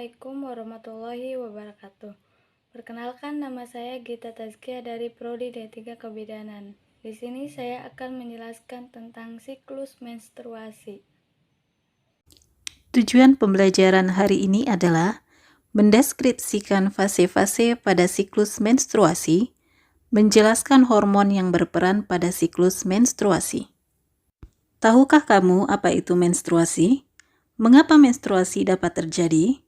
Assalamualaikum warahmatullahi wabarakatuh. Perkenalkan, nama saya Gita Tazkia dari Prodi D3 Kebidanan. Di sini saya akan menjelaskan tentang siklus menstruasi. Tujuan pembelajaran hari ini adalah mendeskripsikan fase-fase pada siklus menstruasi, menjelaskan hormon yang berperan pada siklus menstruasi. Tahukah kamu apa itu menstruasi? Mengapa menstruasi dapat terjadi?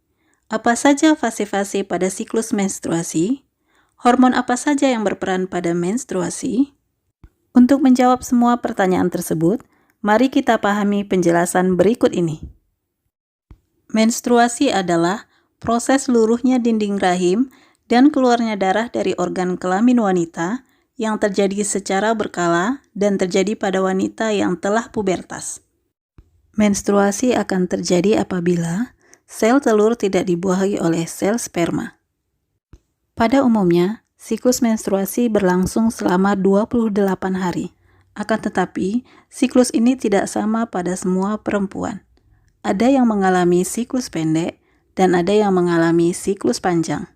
Apa saja fase-fase pada siklus menstruasi? Hormon apa saja yang berperan pada menstruasi? Untuk menjawab semua pertanyaan tersebut, mari kita pahami penjelasan berikut ini. Menstruasi adalah proses luruhnya dinding rahim dan keluarnya darah dari organ kelamin wanita yang terjadi secara berkala dan terjadi pada wanita yang telah pubertas. Menstruasi akan terjadi apabila sel telur tidak dibuahi oleh sel sperma. Pada umumnya, siklus menstruasi berlangsung selama 28 hari. Akan tetapi, siklus ini tidak sama pada semua perempuan. Ada yang mengalami siklus pendek dan ada yang mengalami siklus panjang.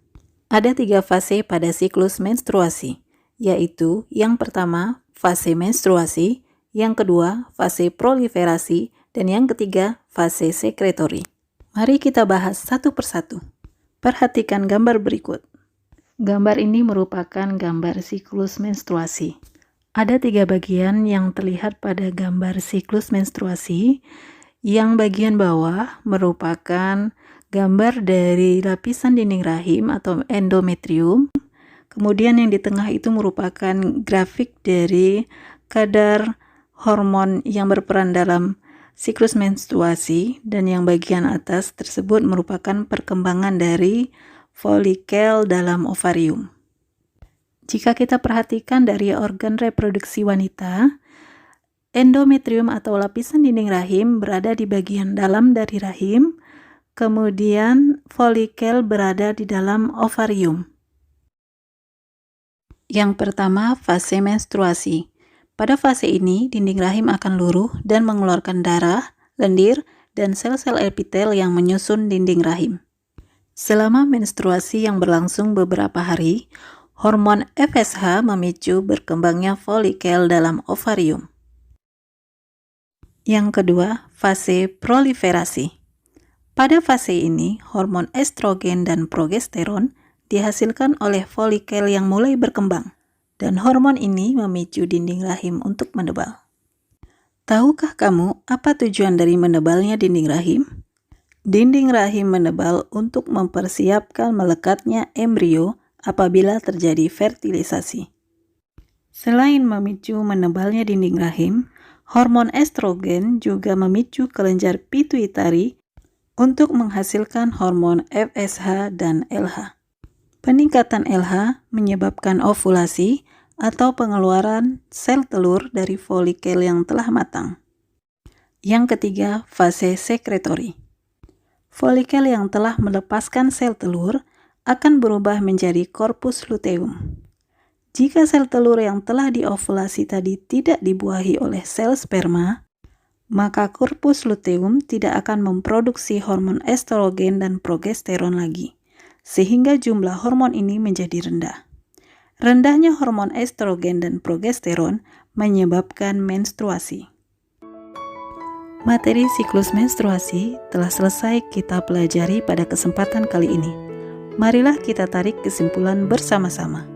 Ada 3 fase pada siklus menstruasi, yaitu yang pertama, fase menstruasi, yang kedua, fase proliferasi, dan yang ketiga, fase sekretori. Mari kita bahas satu persatu. Perhatikan gambar berikut. Gambar ini merupakan gambar siklus menstruasi. Ada 3 bagian yang terlihat pada gambar siklus menstruasi. Yang bagian bawah merupakan gambar dari lapisan dinding rahim atau endometrium. Kemudian yang di tengah itu merupakan grafik dari kadar hormon yang berperan dalam siklus menstruasi, dan yang bagian atas tersebut merupakan perkembangan dari folikel dalam ovarium. Jika kita perhatikan dari organ reproduksi wanita, endometrium atau lapisan dinding rahim berada di bagian dalam dari rahim, kemudian folikel berada di dalam ovarium. Yang pertama, fase menstruasi. Pada fase ini, dinding rahim akan luruh dan mengeluarkan darah, lendir, dan sel-sel epitel yang menyusun dinding rahim. Selama menstruasi yang berlangsung beberapa hari, hormon FSH memicu berkembangnya folikel dalam ovarium. Yang kedua, fase proliferasi. Pada fase ini, hormon estrogen dan progesteron dihasilkan oleh folikel yang mulai berkembang, dan hormon ini memicu dinding rahim untuk menebal. Tahukah kamu apa tujuan dari menebalnya dinding rahim? Dinding rahim menebal untuk mempersiapkan melekatnya embrio apabila terjadi fertilisasi. Selain memicu menebalnya dinding rahim, hormon estrogen juga memicu kelenjar pituitari untuk menghasilkan hormon FSH dan LH. Peningkatan LH menyebabkan ovulasi atau pengeluaran sel telur dari folikel yang telah matang. Yang ketiga, fase sekretori. Folikel yang telah melepaskan sel telur akan berubah menjadi korpus luteum. Jika sel telur yang telah diovulasi tadi tidak dibuahi oleh sel sperma, maka korpus luteum tidak akan memproduksi hormon estrogen dan progesteron lagi, sehingga jumlah hormon ini menjadi rendah. Rendahnya hormon estrogen dan progesteron menyebabkan menstruasi. Materi siklus menstruasi telah selesai kita pelajari pada kesempatan kali ini. Marilah kita tarik kesimpulan bersama-sama.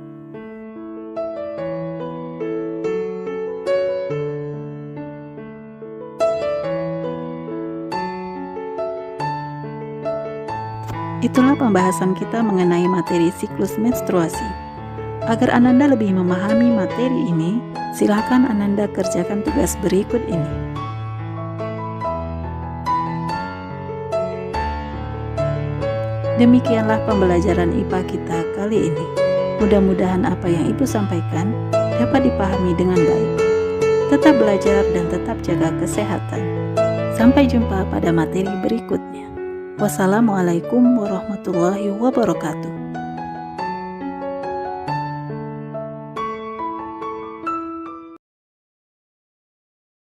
Itulah pembahasan kita mengenai materi siklus menstruasi. Agar Ananda lebih memahami materi ini, silakan Ananda kerjakan tugas berikut ini. Demikianlah pembelajaran IPA kita kali ini. Mudah-mudahan apa yang Ibu sampaikan dapat dipahami dengan baik. Tetap belajar dan tetap jaga kesehatan. Sampai jumpa pada materi berikutnya. Wassalamualaikum warahmatullahi wabarakatuh.